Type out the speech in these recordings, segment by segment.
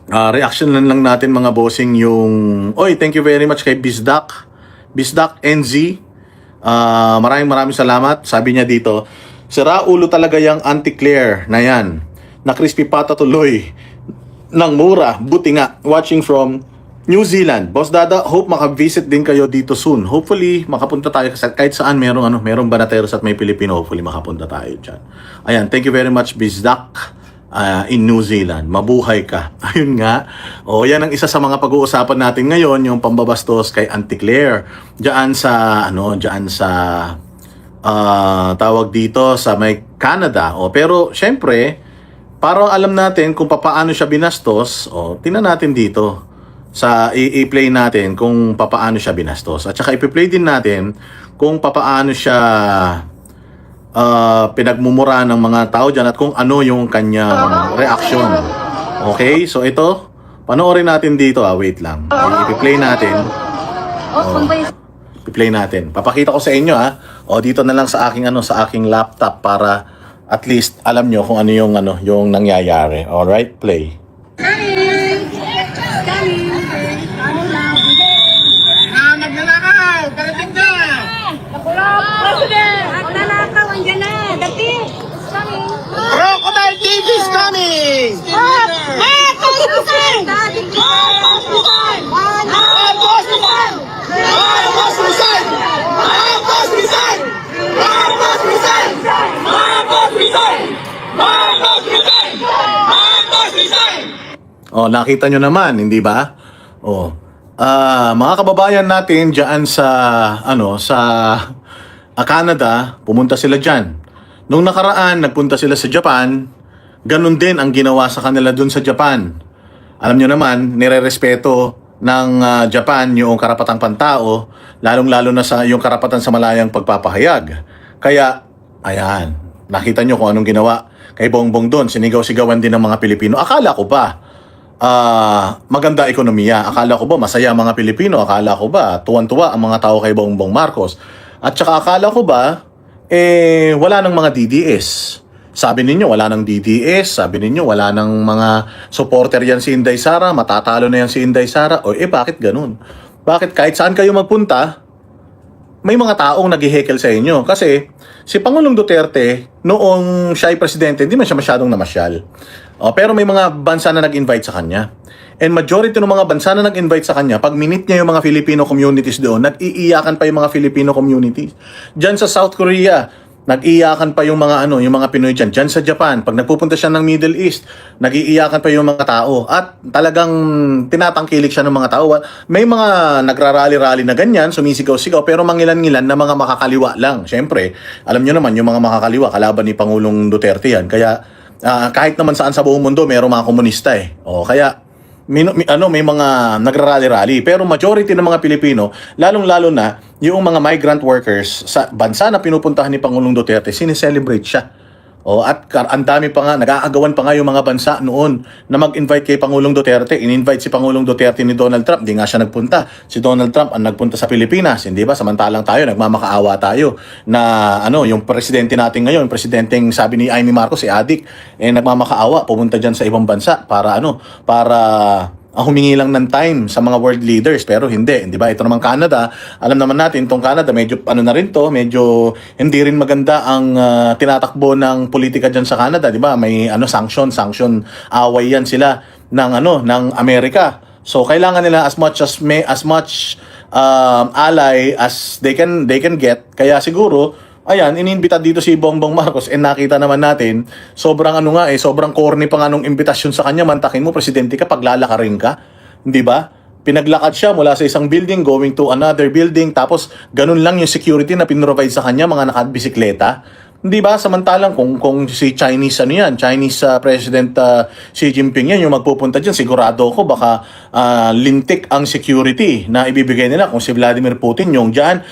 Reaction lang natin mga bossing yung... Oy, thank you very much kay Bisdak NZ. Maraming salamat. Sabi niya dito, sira ulo talaga yung anti-Claire na yan. Na crispy pata tuloy ng mura. Buti nga. Watching from New Zealand. Boss Dada, hope makavisit din kayo dito soon. Hopefully, makapunta tayo kahit saan merong Banateros at may Pilipino. Hopefully, makapunta tayo dyan. Ayan, thank you very much, Bisdak. In New Zealand. Mabuhay ka. Ayun nga. O, yan ang isa sa mga pag-uusapan natin ngayon, yung pambabastos kay Auntie Claire. Diyan sa tawag dito sa may Canada. O, pero syempre, para alam natin kung paano siya binastos, tingnan natin dito sa i-play natin kung paano siya binastos. At saka i-play din natin kung paano siya pinagmumura ng mga tao dyan at kung ano yung kanyang reaction. Okay? So ito, panoorin natin dito. Wait lang. I-play natin. I-play natin. Papakita ko sa inyo dito na lang sa aking laptop para at least alam nyo kung ano yung nangyayari. Alright? Play. Nagnanakaw! Parating ka! Crocodile TV is coming! Nakita nyo naman, hindi ba? Mga kababayan natin diyan sa Canada, pumunta sila diyan. Nung nakaraan, nagpunta sila sa Japan, ganun din ang ginawa sa kanila dun sa Japan. Alam nyo naman, nire-respeto ng Japan yung karapatang pantao, lalong-lalo na sa yung karapatan sa malayang pagpapahayag. Kaya, ayan, nakita nyo kung anong ginawa kay Bongbong doon. Sinigaw-sigawan din ng mga Pilipino. Akala ko ba, maganda ekonomiya? Akala ko ba, masaya ang mga Pilipino? Akala ko ba, tuwan-tuwa ang mga tao kay Bongbong Marcos? At saka akala ko ba, wala nang mga DDS. Sabi ninyo, wala nang DDS. Sabi ninyo, wala nang mga supporter yan si Inday Sara. Matatalo na yan si Inday Sara. Bakit ganun? Bakit kahit saan kayo magpunta, may mga taong nag-heckle sa inyo? Kasi si Pangulong Duterte, noong siya ay presidente, hindi man siya masyadong namasyal. Pero may mga bansa na nag-invite sa kanya. And majority ng mga bansa na nag-invite sa kanya, pag minute niya yung mga Filipino communities doon, nag-iiyakan pa yung mga Filipino communities. Diyan sa South Korea, nag-iiyakan pa yung mga yung mga Pinoy diyan. Diyan sa Japan, pag nagpupunta siya ng Middle East, nag-iiyakan pa yung mga tao. At talagang tinatangkilik siya ng mga tao. May mga nagrarally-rally na ganyan, sumisigaw-sigaw, pero mangilan-ngilan na mga makakaliwa lang. Siyempre, alam nyo naman, yung mga makakaliwa, kalaban ni Pangulong Duterte yan. Kaya, kahit naman saan sa buong mundo, mayroong mga komunista Kaya, may mga nagrarally-rally. Pero majority ng mga Pilipino, lalong-lalo na yung mga migrant workers sa bansa na pinupuntahan ni Pangulong Duterte, sineselebrate siya. At ang dami pa nga, nag-aagawan pa nga yung mga bansa noon na mag-invite kay Pangulong Duterte. In-invite si Pangulong Duterte ni Donald Trump, hindi nga siya nagpunta. Si Donald Trump ang nagpunta sa Pilipinas, hindi ba? Samantalang tayo, nagmamakaawa tayo na yung presidente natin ngayon, presidenteng sabi ni Amy Marcos, si adik, nagmamakaawa, pumunta dyan sa ibang bansa para humingi lang ng time sa mga world leaders, pero hindi, di ba? Ito naman Canada, alam naman natin itong Canada, medyo na rin to, medyo hindi rin maganda ang tinatakbo ng politika diyan sa Canada, di ba? May sanction, away yan sila ng Amerika. So kailangan nila as much ally as they can get. Kaya siguro iniimbita dito si Bongbong Marcos nakita naman natin, sobrang sobrang corny pa nga nung imbitasyon sa kanya. Mantakin mo, presidente ka, paglalakarin ka. Hindi ba? Pinaglakad siya mula sa isang building going to another building, tapos ganun lang yung security na pinrovide sa kanya, mga nakabisikleta. Hindi ba? Samantalang kung si Chinese President Xi Jinping yan yung magpupunta diyan, sigurado ako baka lintik ang security na ibibigay nila. Kung si Vladimir Putin yung diyan,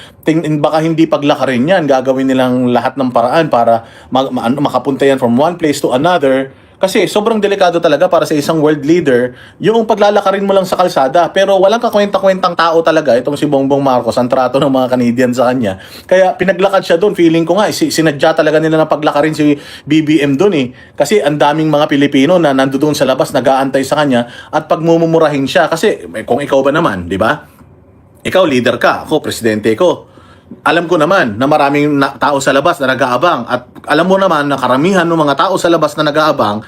baka hindi paglakarin yan, gagawin nilang lahat ng paraan para makapunta yan from one place to another Kasi sobrang delikado talaga para sa isang world leader yung paglalakarin mo lang sa kalsada. Pero walang kakwenta-kwentang tao talaga itong si Bongbong Marcos, ang trato ng mga Canadian sa kanya. Kaya pinaglakad siya doon. Feeling ko nga, sinadya talaga nila na paglakarin si BBM doon eh. Kasi ang daming mga Pilipino na nandoon sa labas, nag-aantay sa kanya at pagmumurahin siya. Kasi kung ikaw ba naman, di ba? Ikaw, leader ka. Ako, presidente ko. Alam ko naman na maraming tao sa labas na nag-aabang at alam mo naman na karamihan ng mga tao sa labas na nag-aabang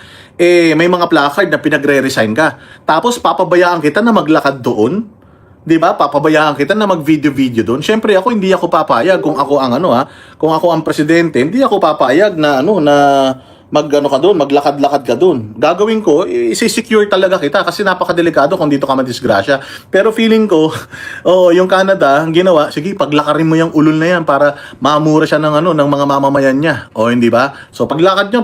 may mga placard na pinagre-resign ka. Tapos papabayaan kita na maglakad doon. 'Di ba? Papabayaan kita na mag-video doon. Syempre ako hindi ako papayag kung ako ang kung ako ang presidente, hindi ako papayag na ka doon, maglakad-lakad ka doon. Gagawin ko, i-secure talaga kita kasi napakadelikado kung dito ka madisgrasya. Pero feeling ko, yung Canada, ang ginawa, sige, paglakarin mo yung ulol na yan para mamura siya ng mga mamamayan niya. O hindi ba? So paglakad nyo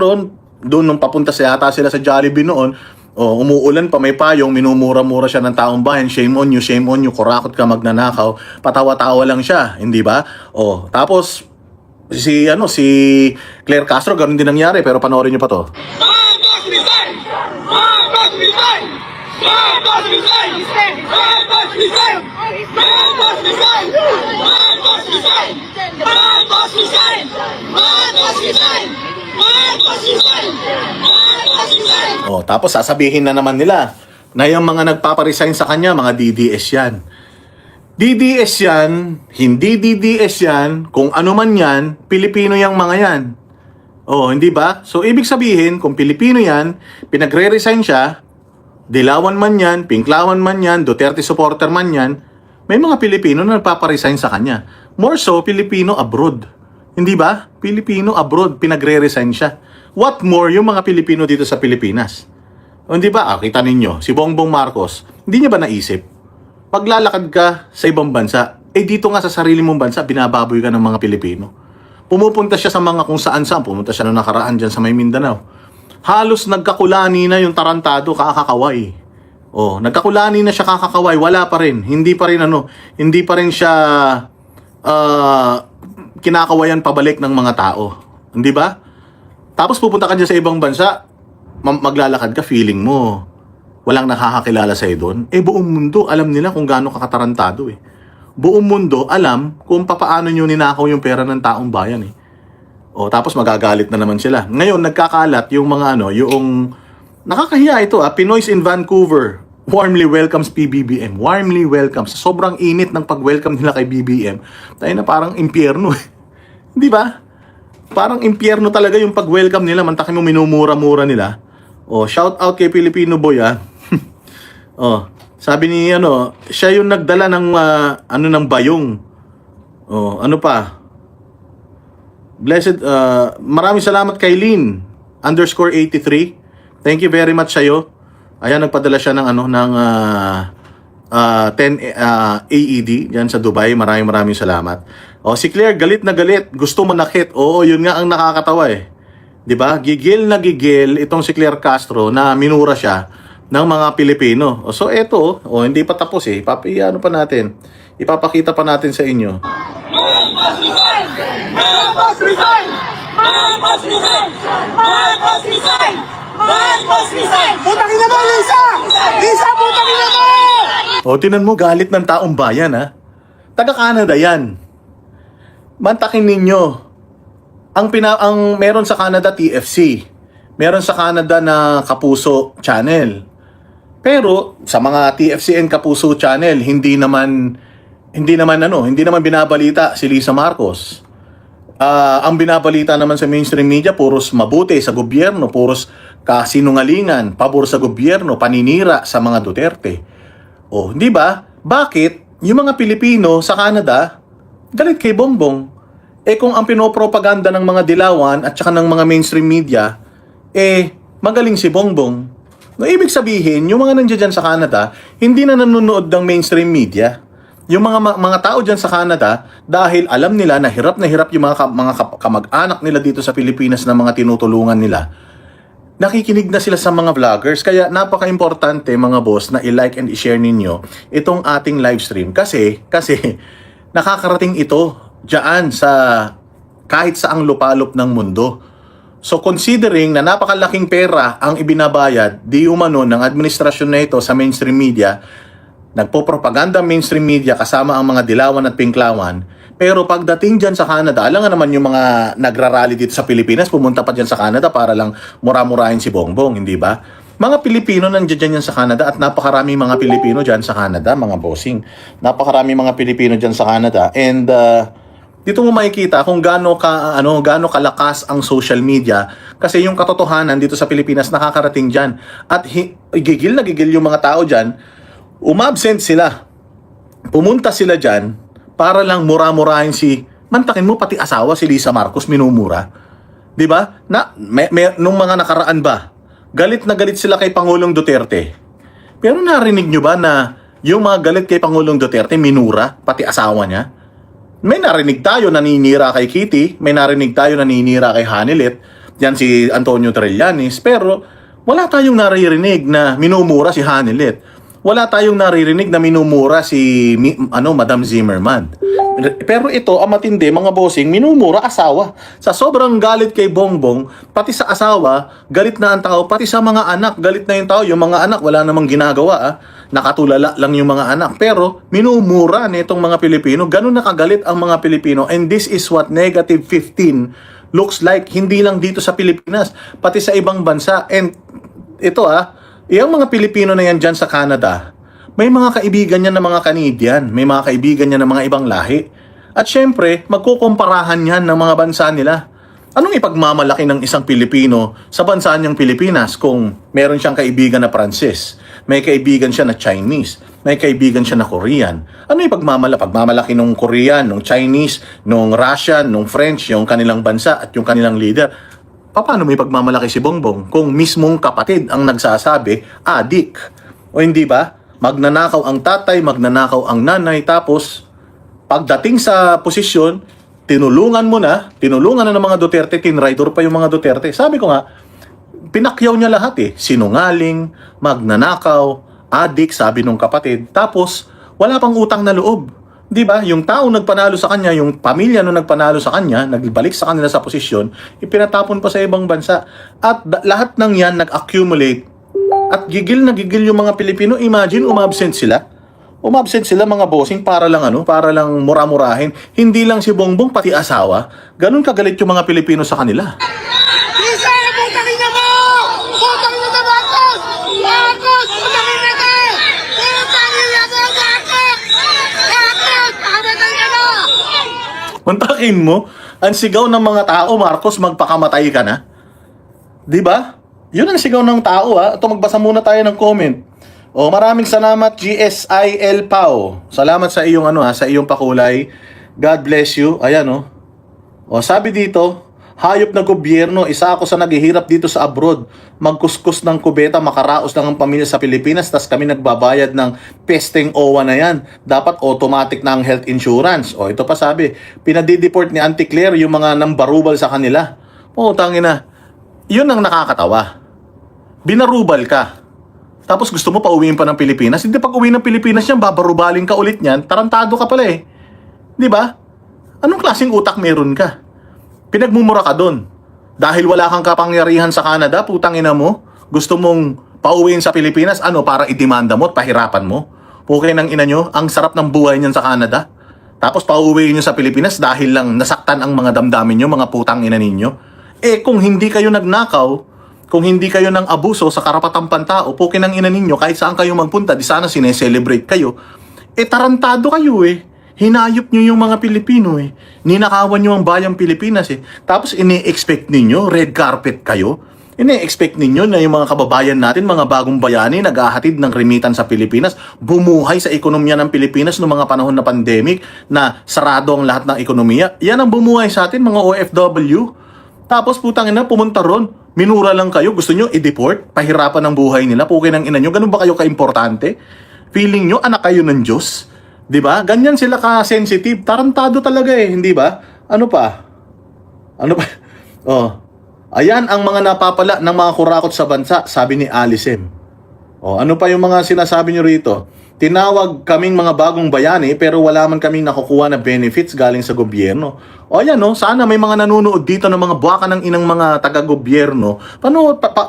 doon nung papunta yata sila sa Jollibee noon, umuulan pa, may payong, minumura-mura siya ng taong bayan, shame on you, kurakot ka, magnanakaw, patawa-tawa lang siya, hindi ba? Tapos si Claire Castro, ganun din nangyari, pero panoorin nyo pa to. Marcos resign! Marcos resign! Marcos resign! Marcos resign! Marcos resign! Marcos resign! Marcos resign! Marcos resign! Marcos resign! Marcos resign! Tapos sasabihin na naman nila na yung mga nagpaparesign sa kanya, mga DDS yan. DDS yan, hindi DDS yan, kung ano man yan, Pilipino yang mga yan. Hindi ba? So, ibig sabihin, kung Pilipino yan, pinagre-resign siya, Dilawan man yan, Pinklawan man yan, Duterte supporter man yan, may mga Pilipino na nagpaparesign sa kanya. More so, Pilipino abroad. Hindi ba? Pilipino abroad, pinagre-resign siya. What more, yung mga Pilipino dito sa Pilipinas? Hindi ba? Kita ninyo, si Bongbong Marcos, hindi niya ba naisip? Paglalakad ka sa ibang bansa, dito nga sa sarili mong bansa, binababoy ka ng mga Pilipino. Pumupunta siya sa mga kung saan-saan. Pumunta siya nung nakaraan dyan sa may Mindanao. Halos nagkakulani na yung tarantado, kakakaway. Nagkakulani na siya, kakakaway. Wala pa rin. Hindi pa rin siya kinakawayan pabalik ng mga tao. Hindi ba? Tapos pupunta ka dyan sa ibang bansa, maglalakad ka, feeling mo walang nakakakilala sa'yo doon. Buong mundo, alam nila kung gaano kakatarantado eh. Buong mundo, alam kung paano nyo ninakaw yung pera ng taong bayan eh. Tapos magagalit na naman sila. Ngayon, nagkakalat yung mga yung nakakahiya ito Pinoys in Vancouver warmly welcomes PBBM. Warmly welcomes. Sobrang init ng pag-welcome nila kay BBM. Tayo na parang impyerno eh. Di ba? Parang impyerno talaga yung pag-welcome nila. Mantakin mo minumura-mura nila. Shout out kay Filipino Boy sabi ni siya yung nagdala ng ng bayong. Ano pa? Blessed, maraming salamat kay Lynn _83. Thank you very much sa'yo. Ayan, nagpadala siya ng 10 AED diyan sa Dubai. Maraming salamat. Si Claire, galit na galit. Gusto manakit. Yun nga ang nakakatawa eh. 'Di ba? Gigil na gigil itong si Claire Castro na minura siya ng mga Pilipino. So eto, hindi pa tapos eh. Ano pa natin? Ipapakita pa natin sa inyo. Marcos resign! Marcos resign! Marcos resign! Marcos resign! Marcos resign! Putang ina mo, Lisa! Lisa, putang ina mo! Tinan mo, galit ng taong bayan Taga-Canada yan. Mantakin ninyo. Ang meron sa Canada TFC. Meron sa Canada na Kapuso Channel. Pero sa mga TFCN Kapuso Channel, hindi naman binabalita si Lisa Marcos. Ang binabalita naman sa mainstream media, puros mabuti sa gobyerno, puros kasinungalingan, pabor sa gobyerno, paninira sa mga Duterte. Hindi ba? Bakit yung mga Pilipino sa Canada galit kay Bongbong? Kung ang pinopropaganda ng mga dilawan at saka ng mga mainstream media, magaling si Bongbong. Ibig sabihin, yung mga nandiyan dyan sa Canada, hindi na nanonood ng mainstream media. Yung mga tao dyan sa Canada, dahil alam nila na hirap yung mga kamag-anak nila dito sa Pilipinas na mga tinutulungan nila, nakikinig na sila sa mga vloggers. Kaya napaka-importante mga boss na i-like and i-share ninyo itong ating live stream. Kasi nakakarating ito dyan sa kahit saang lupalop ng mundo. So considering na napakalaking pera ang ibinabayad di umano ng administrasyon na ito sa mainstream media, nagpo-propaganda ang mainstream media kasama ang mga dilawan at pinklawan, pero pagdating dyan sa Canada, alam nga naman yung mga nagrarally dito sa Pilipinas, pumunta pa dyan sa Canada para lang mura-murahin si Bongbong, hindi ba? Mga Pilipino nandiyan yan sa Canada at napakarami mga Pilipino dyan sa Canada, mga bossing. Napakarami mga Pilipino dyan sa Canada. And dito mo makikita kung gaano kalakas ang social media kasi yung katotohanan dito sa Pilipinas nakakarating diyan at gigil na gigil yung mga tao diyan, umabsent sila. Pumunta sila diyan para lang mura-murahin mantakin mo pati asawa si Lisa Marcos minumura. 'Di ba? Nung mga nakaraan ba, galit na galit sila kay Pangulong Duterte. Pero narinig nyo ba na yung mga galit kay Pangulong Duterte minura pati asawa niya? May narinig tayo naninira kay Kitty, may narinig tayo naninira kay Hanilet, yan si Antonio Trillanes, pero wala tayong naririnig na minumura si Hanilet. Wala tayong naririnig na minumura si Madam Zimmerman. Pero ito, ang matindi, mga bossing, minumura asawa. Sa sobrang galit kay Bongbong, pati sa asawa, galit na ang tao, pati sa mga anak, galit na yung tao. Yung mga anak, wala namang ginagawa, nakatulala lang yung mga anak. Pero, minumura nitong mga Pilipino. Ganun nakagalit ang mga Pilipino. And this is what negative 15 looks like. Hindi lang dito sa Pilipinas, pati sa ibang bansa. And ito yung mga Pilipino na yan dyan sa Canada, may mga kaibigan niya ng mga Canadian, may mga kaibigan niya ng mga ibang lahi. At syempre, magkukumparahan yan ng mga bansa nila. Anong ipagmamalaki ng isang Pilipino sa bansa niyang Pilipinas kung meron siyang kaibigan na Pranses, may kaibigan siya na Chinese, may kaibigan siya na Korean? Ano pagmamalaki ng Korean, ng Chinese, ng Russian, ng French, yung kanilang bansa at yung kanilang leader? Paano may pagmamalaki si Bongbong kung mismong kapatid ang nagsasabi, adik? O hindi ba? Magnanakaw ang tatay, magnanakaw ang nanay, tapos pagdating sa posisyon, tinulungan na ng mga Duterte, tinraidor pa yung mga Duterte. Sabi ko nga, pinakyaw niya lahat sinungaling, magnanakaw, adik, sabi nung kapatid, tapos wala pang utang na loob. Di ba? Yung tao nagpanalo sa kanya, yung pamilya nung nagpanalo sa kanya, nagbalik sa kanila sa posisyon, ipinatapon pa sa ibang bansa. At lahat ng yan nag-accumulate. At gigil na gigil yung mga Pilipino. Imagine, umabsent sila. Umabsent sila mga bossing para lang mura-murahin. Hindi lang si Bongbong, pati asawa. Ganun kagalit yung mga Pilipino sa kanila. Lisa, putangin na mo! Putangin na Marcos! Marcos, putangin na ka! Putangin na mo, Marcos! Marcos, pakamatay ka na! Muntakin mo, ang sigaw ng mga tao, Marcos, magpakamatay ka na. Di ba? Yun ang sigaw ng tao Ito, magbasa muna tayo ng comment. Maraming salamat GSIL Pau. Salamat sa iyong sa iyong pakulay. God bless you. Ayan sabi dito, hayop na gobyerno, isa ako sa naghihirap dito sa abroad. Magkuskus ng kubeta, makaraos lang ang pamilya sa Pilipinas, tas kami nagbabayad ng pesteng OWA na yan. Dapat automatic na ang health insurance. Ito pa sabi, pinadideport ni Auntie Claire yung mga nambarubal sa kanila. Tangina. Yun ang nakakatawa. Binarubal ka. Tapos gusto mo pauwiin pa ng Pilipinas? Hindi, pag uwi ng Pilipinas yan, babarubalin ka ulit niyan. Tarantado ka pala Di ba? Anong klaseng utak meron ka? Pinagmumura ka doon. Dahil wala kang kapangyarihan sa Canada, putang ina mo, gusto mong pauwiin sa Pilipinas, para idemanda mo at pahirapan mo? Pukay ng ina nyo, ang sarap ng buhay niyan sa Canada. Tapos pauwiin nyo sa Pilipinas dahil lang nasaktan ang mga damdamin nyo, mga putang ina ninyo. Kung hindi kayo nagnakaw, kung hindi kayo ng abuso sa karapatang pantao, pukin ng ina ninyo, kahit saan kayo magpunta, di sana sineselebrate kayo. Tarantado kayo Hinayop nyo yung mga Pilipino Ninakawan nyo ang bayang Pilipinas Tapos ini-expect ninyo, red carpet kayo. Ini-expect ninyo na yung mga kababayan natin, mga bagong bayani, naghahatid ng remitan sa Pilipinas, bumuhay sa ekonomiya ng Pilipinas noong mga panahon na pandemic, na sarado ang lahat ng ekonomiya. Yan ang bumuhay sa atin, mga OFW. Tapos putang ina, pumunta ron, minura lang kayo, gusto nyo i-deport, pahirapan ng buhay nila, pukin ng ina nyo, ganun ba kayo ka-importante? Feeling nyo, anak kayo ng Diyos? Diba? Ganyan sila ka-sensitive, tarantado talaga hindi ba? Ano pa? Ayan ang mga napapala ng mga kurakot sa bansa, sabi ni Alicem. O, ano pa yung mga sinasabi nyo rito? Tinawag kaming mga bagong bayani pero wala man kaming nakukuha na benefits galing sa gobyerno. O yan, no? Sana may mga nanonood dito ng mga buwaka ng inang mga taga-gobyerno.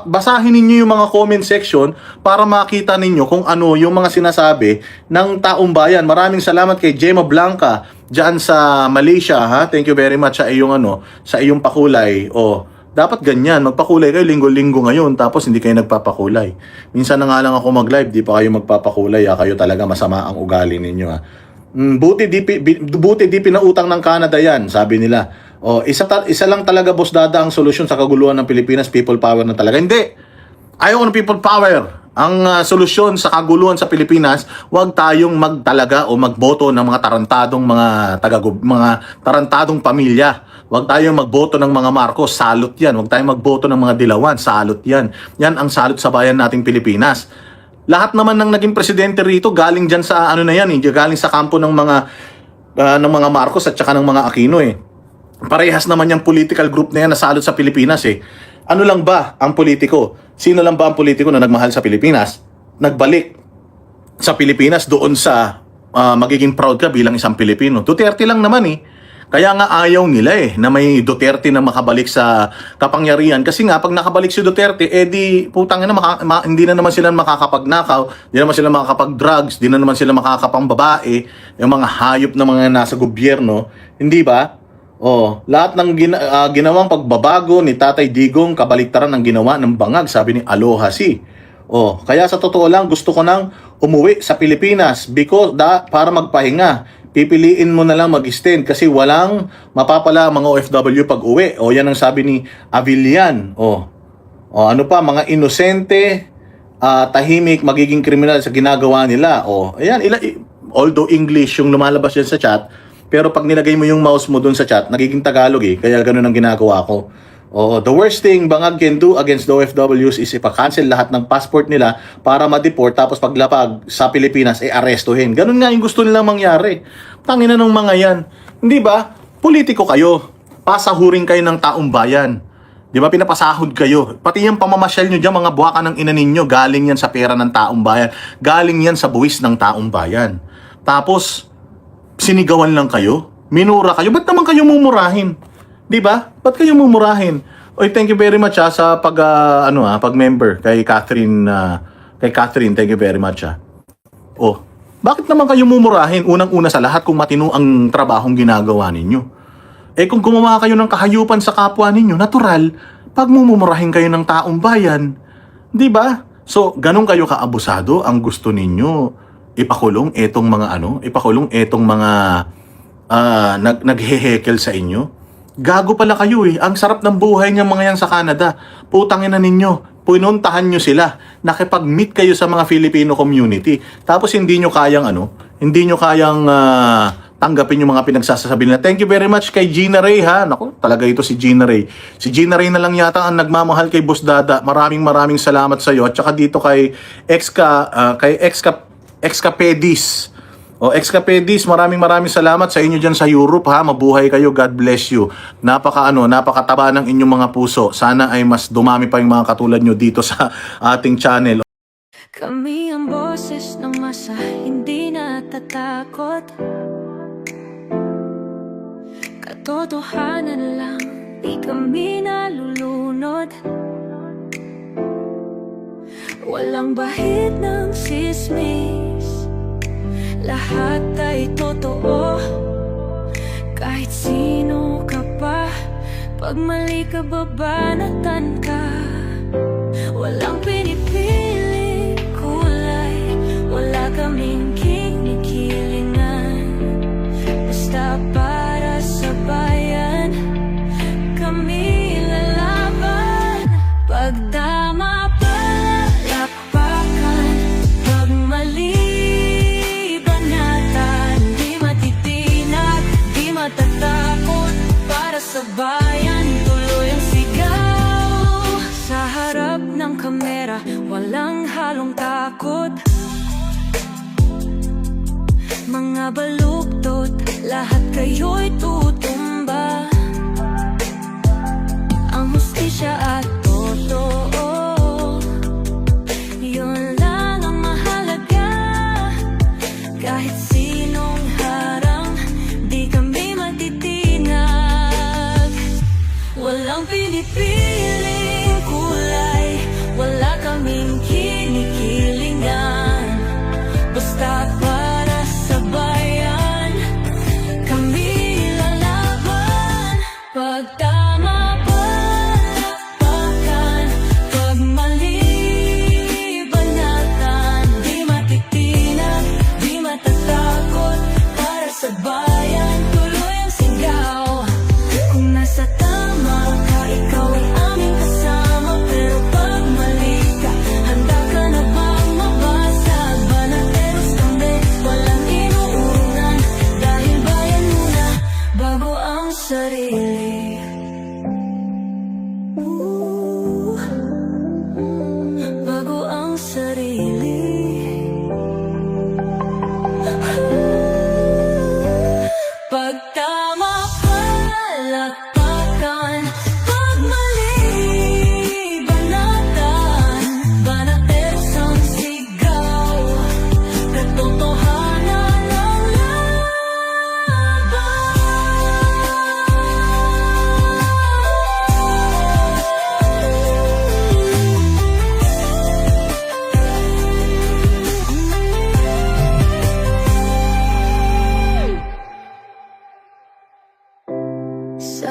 Basahin ninyo yung mga comment section para makita ninyo kung ano yung mga sinasabi ng taong bayan. Maraming salamat kay Gemma Blanca dyan sa Malaysia. Ha? Thank you very much sa iyong, sa iyong pakulay. O, dapat ganyan, magpakulay kayo linggo-linggo ngayon tapos hindi kayo nagpapakulay. Minsan na nga lang ako mag-live, di pa kayo magpapakulay, kayo talaga masama ang ugali ninyo. Buti di pinautang ng Canada yan, sabi nila. O, isa lang talaga, Boss Dada, ang solusyon sa kaguluhan ng Pilipinas, people power na talaga. Hindi! Ayaw ng people power. Ang solusyon sa kaguluhan sa Pilipinas, huwag tayong magtalaga o magboto ng mga tarantadong pamilya. Huwag tayong magboto ng mga Marcos, salot yan. Huwag tayong magboto ng mga Dilawan, salot yan. Yan ang salot sa bayan nating Pilipinas. Lahat naman ng naging presidente rito galing diyan sa galing sa kampo ng mga Marcos at saka ng mga Aquino eh. Parehas naman yung political group na yan na salot sa Pilipinas eh. Ano lang ba ang politiko? Sino lang ba ang politiko na nagmahal sa Pilipinas? Nagbalik sa Pilipinas doon sa magiging proud ka bilang isang Pilipino. Duterte lang naman eh. Kaya nga ayaw nila eh na may Duterte na makabalik sa kapangyarihan. Kasi nga pag nakabalik si Duterte, di putang ina hindi na naman sila makakapagnakaw, hindi naman sila makakapag-drugs, hindi na naman sila makakapangbabae, yung mga hayop na mga nasa gobyerno, hindi ba? Lahat ng ginawang pagbabago ni Tatay Digong kabaliktaran ng ginawa ng bangag, sabi ni Aloha Si. Kaya sa totoo lang gusto ko nang umuwi sa Pilipinas para magpahinga. Pipiliin mo na lang mag-extend kasi walang mapapala mga OFW pag uwi. Yan ang sabi ni Avillan. Ano pa, mga inosente, tahimik, magiging kriminal sa ginagawa nila. Ayan, although English yung lumalabas yan sa chat, pero pag nilagay mo yung mouse mo dun sa chat, nagiging Tagalog eh. Kaya ganun ang ginagawa ko. The worst thing Bangag can do against the OFWs is ipa-cancel lahat ng passport nila para ma-deport tapos paglapag sa Pilipinas arestuhin. Ganun nga yung gusto nilang mangyari. Tangina ng mga yan. Hindi ba? Politiko kayo. Pasahurin kayo ng taong bayan. Di ba? Pinapasahod kayo. Pati yung pamamasyal nyo dyan, mga buwaka ng ina ninyo, galing yan sa pera ng taong bayan. Galing yan sa buwis ng taong bayan. Tapos, sinigawan lang kayo. Minura kayo. Ba't naman kayo mumurahin? Di ba? Ba't kayo mumurahin? Thank you very much sa pag-member kay Catherine. Kay Catherine, thank you very much. Bakit naman kayo mumurahin? Unang-una sa lahat kung matino ang trabahong ginagawa ninyo. Kung gumawa kayo ng kahayupan sa kapwa ninyo, natural, pag mumurahin kayo ng taong bayan. Di ba? So, ganun kayo kaabusado ang gusto ninyo. Ipakulong etong mga naghehekel sa inyo. Gago pala kayo eh. Ang sarap ng buhay niya mga yan sa Canada. Putangin na ninyo. Pinuntahan nyo sila. Nakipag-meet kayo sa mga Filipino community. Tapos hindi nyo kayang tanggapin yung mga pinagsasabi nila. Thank you very much kay Gina Ray ha. Naku, talaga ito si Gina Ray. Si Gina Ray na lang yata ang nagmamahal kay Boss Dada. Maraming salamat sa iyo. At saka dito kay Excapedis. Excapedis, maraming salamat sa inyo dyan sa Europe ha. Mabuhay kayo, God bless you. Napakataba ng inyong mga puso. Sana ay mas dumami pa yung mga katulad nyo dito sa ating channel. Kami ang boses ng masa, hindi natatakot. Katotohanan lang, di kami nalulunod. Walang bahid ng sismis, lahat ay totoo. Kahit sino ka pa, pag mali ka babanatan ka. Walang pinipili kulay, wala kaming kinikilingan. Basta para sa bayan, kami lalaban. Pagtama palapakan, pag mali banatan. Di matitinag, di matatakot, para sa bayan tuloy ang sigaw. Sa harap ng kamera, walang halong takot. Mga baluktot, lahat kayo'y tutumba. Ang hustisya at totoo, yun lang basta para sa bayan. Kami lalaban. Pag tama palakpakan, pag mali banatan. Di matitinag, di matatakot, para sa bayan tuloy ang sigaw. Kung nasa tama ka, ikaw ay aming kasama. Pero pag mali ka, handa ka na bang mabasag? Banateros kami, walang inuunan. Dahil bayan muna, bago ang sarili. Bago ang sarili. Pag tama palakpakan, pag mali banatan. Banateros ang sigaw, katotohanan ang laban. Sa